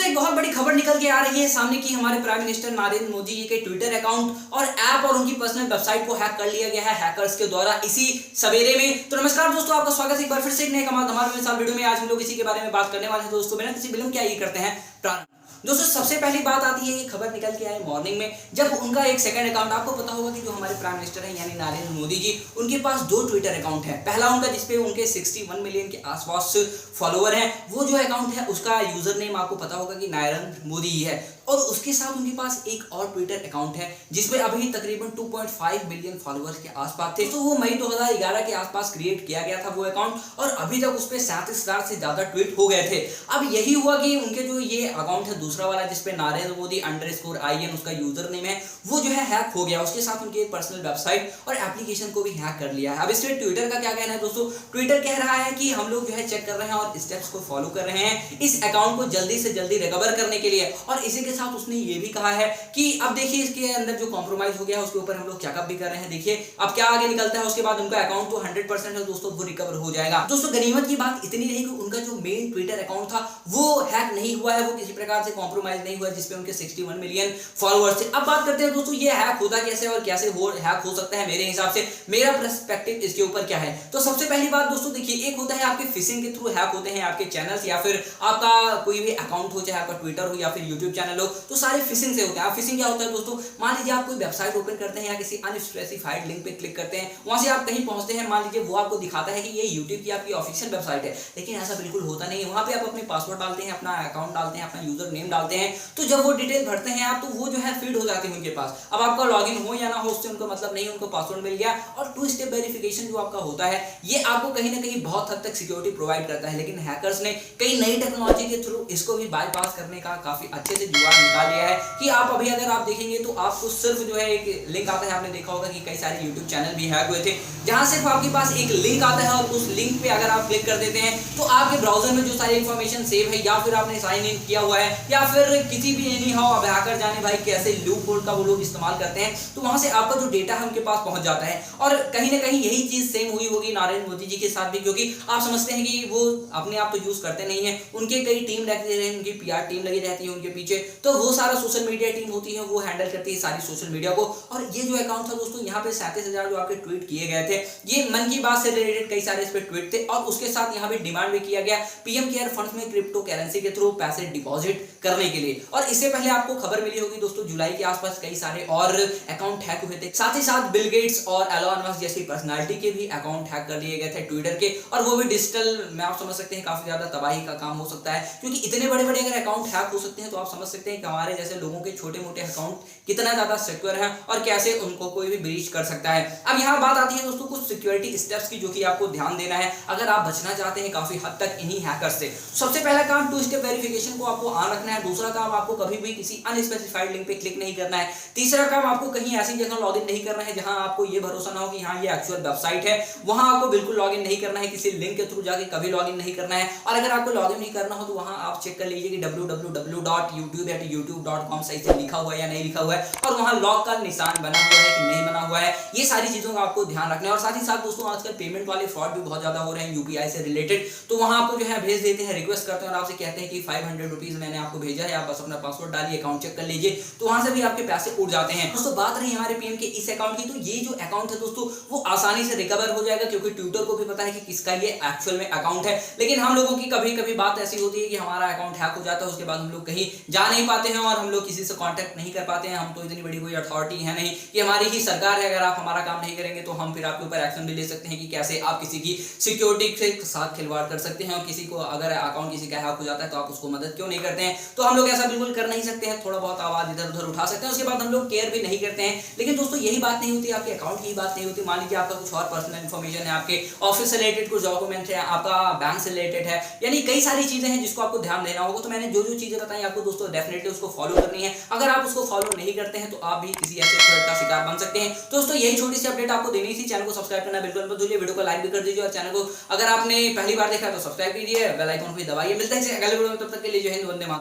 एक बहुत बड़ी खबर निकल के आ रही है सामने की हमारे प्राइम मिनिस्टर नरेंद्र मोदी जी के ट्विटर अकाउंट और ऐप और उनकी पर्सनल वेबसाइट को हैक कर लिया गया है हैकर्स के द्वारा इसी सवेरे में। तो नमस्कार दोस्तों, आपका स्वागत है एक बार फिर से एक नए कमाल धमाल मिसाल वीडियो में। आज हम लोग इसी के बारे में बात करने वाले हैं दोस्तों, बिना किसी विलंब के आइए करते हैं प्रारंभ। दोस्तों सबसे पहली बात आती है, ये खबर निकल के आई मॉर्निंग में, जब उनका एक सेकंड अकाउंट, आपको पता होगा कि जो हमारे प्राइम मिनिस्टर हैं यानी नरेंद्र मोदी जी, उनके पास दो ट्विटर अकाउंट है। पहला उनका जिसपे उनके 61 मिलियन के आसपास फॉलोवर हैं, वो जो अकाउंट है उसका यूजर नेम आपको पता होगा कि नरेंद्र मोदी ही है। और उसके साथ उनके पास एक और ट्विटर अकाउंट है जिसपे अभी तकरीबन 2.5 मिलियन फॉलोअर्स के आसपास थे। तो वो मई 2011 के आसपास क्रिएट किया गया था वो अकाउंट, और अभी तक उस पे 37,000 से ज्यादा ट्वीट हो गए थे। अब यही हुआ कि उनके जो ये अकाउंट है दूसरा वाला जिसपे नरेंद्र मोदी _IN उसका यूजर नेम है, वो जो है हैक हो गया। उसके साथ उनकी पर्सनल वेबसाइट और एप्लीकेशन को भी हैक कर लिया है। अब इसमें ट्विटर का क्या कहना है दोस्तों? ट्विटर कह रहा है कि हम लोग जो है चेक कर रहे हैं और स्टेप्स को फॉलो कर रहे हैं इस अकाउंट को जल्दी से जल्दी रिकवर करने के लिए। और इसी के साथ उसने ये भी कहा है कि अब देखिए इसके अंदर जो कॉम्प्रोमाइज हो गया है उसके ऊपर हम लोग चेकअप भी कर रहे हैं, देखिए अब क्या आगे निकलता है। उसके बाद उनका अकाउंट तो 100% है दोस्तों, वो रिकवर हो जाएगा। दोस्तों गनीमत की बात इतनी रही कि उनका जो मेन ट्विटर अकाउंट था वो हैक नहीं हुआ है, वो किसी प्रकार से कॉम्प्रोमाइज नहीं हुआ जिसपे उनके 61 मिलियन फॉलोअर्स थे। अब बात करते हैं दोस्तों ये हैक होता कैसे और कैसे हैक हो सकता है। मेरे हिसाब से मेरा पर्सपेक्टिव इसके ऊपर क्या है, तो सबसे पहली बात दोस्तों देखिए, एक होता है आपके फिशिंग के थ्रू हैक होते हैं आपके चैनल्स या फिर आपका कोई भी अकाउंट हो, चाहे आपका ट्विटर हो या फिर यूट्यूब चैनल हो, तो सारे फिशिंग से होते हैं। फिशिंग क्या होता है दोस्तों? मान लीजिए आप कोई वेबसाइट ओपन करते हैं या किसी अनस्पेसिफाइड लिंक पे क्लिक करते हैं, वहां से आप कहीं पहुंचते हैं, मान लीजिए वो आपको दिखाता है कि ये यूट्यूब की आपकी ऑफिशियल वेबसाइट है, लेकिन ऐसा बिल्कुल होता नहीं है। वहां पे आप अपने पासवर्ड डालते हैं, अपना अकाउंट डालते हैं, अपना यूजर नेम डालते हैं, तो जब वो डिटेल भरते हैं आप, तो वो जो है फीड हो जाते हैं उनके पास। अब आपका लॉगिन हो या ना हो उससे उनको मतलब नहीं, उनको पासवर्ड मिल गया। और 2 स्टेप वेरिफिकेशन जो आपका होता है ये आपको कहीं ना कहीं बहुत हद तक सिक्योरिटी प्रोवाइड करता है, लेकिन हैकर्स ने कई नई टेक्नोलॉजी के थ्रू इसको भी बाईपास करने का काफी अच्छे से जुगाड़ निकाल लिया है कि आप अभी अगर आप देखेंगे तो आपको सिर्फ जो है एक लिंक आता है, आपने देखा होगा कि कई सारे YouTube चैनल भी हैक हुए थे, जहां सिर्फ आपके पास एक लिंक आता है और उस लिंक पे अगर आप क्लिक कर देते हैं तो आपके ब्राउजर में जो सारी इंफॉर्मेशन सेव है या फिर आपने साइन इन किया हुआ है या फिर किसी भी एनी हाउ अब हैकर जाने भाई कैसे लूप होल का वो लोग इस्तेमाल करते हैं, तो वहां से आपका जो डेटा है उनके पास पहुंच जाता है। और कहीं ना कहीं यही चीज सेम हुई होगी नरेंद्र मोदी जी के साथ भी, क्योंकि आप समझते हैं कि वो अपने आप तो यूज करते नहीं है, उनके कई टीम रहती है, उनकी PR टीम लगी रहती है उनके पीछे, तो वो सारा सोशल मीडिया टीम होती है वो हैंडल करती है सारी सोशल मीडिया को। और ये जो अकाउंट था दोस्तों, यहाँ पे 37,000 जो आपके ट्वीट किए गए थे, ये मन की बात से रिलेटेड कई सारे इस पे ट्वीट थे, और उसके साथ यहाँ पे डिमांड भी किया गया PM केयर फंड्स में क्रिप्टो करेंसी के थ्रू पैसे डिपॉजिट करने के लिए। और इससे पहले आपको खबर मिली होगी दोस्तों, जुलाई के आसपास कई सारे और अकाउंट हैक हुए थे, साथ ही साथ बिल गेट्स और एलोन मस्क जैसी पर्सनालिटी के भी अकाउंट हैक कर लिए गए थे ट्विटर के, और वो भी डिजिटल में आप समझ सकते हैं काफी ज्यादा तबाही का काम हो सकता है, क्योंकि इतने बड़े बड़े अगर अकाउंट हैक हो सकते हैं तो आप समझ सकते हैं कि हमारे जैसे लोगों के छोटे मोटे अकाउंट कितना ज्यादा सिक्योर है और कैसे उनको कोई भी ब्रीच कर सकता है। अब यहाँ बात आती है दोस्तों कुछ सिक्योरिटी स्टेप्स की, जो कि आपको ध्यान देना है अगर आप बचना चाहते हैं काफी हद तक इन्हीं हैकर्स से। सबसे पहला काम 2 स्टेप वेरिफिकेशन को आपको ऑन रखना है। दूसरा काम आपको कभी भी किसी अनस्पेसिफाइड लिंक पे क्लिक नहीं करना है। तीसरा काम आपको कहीं ऐसी जगह लॉगिन नहीं करना है जहां आपको ये भरोसा ना हो कि हाँ ये एक्चुअल वेबसाइट है, वहां आपको बिल्कुल लॉगिन नहीं करना है, किसी लिंक के थ्रू जाके कभी लॉगिन नहीं करना है। और अगर आपको लॉगिन नहीं करना हो तो वहां आप चेक कर लीजिए कि www.youtube.com सही से लिखा हुआ है या नहीं लिखा हुआ है, और वहां लॉक का निशान बना हुआ है कि नहीं बना हुआ है। ये सारी चीजों का आपको ध्यान रखना है। और साथ ही साथ दोस्तों आजकल पेमेंट वाले फ्रॉड भी बहुत ज्यादा हो रहे हैं UPI से रिलेटेड, तो वहां आपको जो है भेज देते हैं, रिक्वेस्ट करते हैं और आपसे कहते हैं कि 500 रुपीज मैंने आपको भेजा है, आप बस अपना पासवर्ड डालिए, अकाउंट चेक कर लीजिए, तो वहां से भी आपके पैसे उड़ जाते हैं। दोस्तों बात रही हमारे PM के इस अकाउंट की, तो ये जो अकाउंट है दोस्तों वो आसानी से रिकवर हो जाएगा, क्योंकि ट्विटर को भी पता है कि किसका ये एक्चुअल में अकाउंट है। लेकिन हम लोगों की कभी कभी बात ऐसी होती है कि हमारा अकाउंट हैक हो जाता है, उसके बाद हम लोग कहीं जा नहीं पाते हैं और हम लोग किसी से कांटेक्ट नहीं कर पाते हैं। हम तो इतनी बड़ी कोई अथॉरिटी है नहीं कि हमारी ही सरकार है, अगर आप हमारा काम नहीं करेंगे तो हम फिर आपके ऊपर एक्शन भी ले सकते हैं कि कैसे आप किसी की सिक्योरिटी के साथ खिलवाड़ कर सकते हैं, और किसी को अगर अकाउंट किसी का हैक हो जाता है तो आप उसको मदद क्यों नहीं करते हैं। तो हम लोग ऐसा बिल्कुल कर नहीं सकते हैं, थोड़ा बहुत आवाज इधर उधर उठा सकते हैं, उसके बाद हम लोग केयर भी नहीं करते हैं। लेकिन दोस्तों यही बात नहीं होती, आपके अकाउंट की बात नहीं होती। मान लीजिए आपका कुछ और पर्सनल इंफॉर्मेशन है, आपके ऑफिस से रिलेटेड कुछ डॉक्यूमेंट है, आपका बैंक से रिलेटेड है, यानी कई सारी चीजें हैं जिसको आपको ध्यान देना होगा। तो मैंने जो जो चीजें बताई आपको दोस्तों डेफिनेटली उसको फॉलो करनी है। अगर आप उसको फॉलो नहीं करते हैं तो आप भी किसी ऐसे थ्रेट का शिकार बन सकते हैं। दोस्तों यही छोटी सी अपडेट आपको देनी थी। चैनल को सब्सक्राइब करना बिल्कुल मत भूलिए, वीडियो को लाइक भी कर दीजिए, और चैनल को अगर आपने पहली बार देखा तो सब्सक्राइब कीजिए, बेल आइकन को भी दबाइए। मिलते हैं अगले वीडियो में, तब तक के लिए जय हिंद, वंदे मातरम।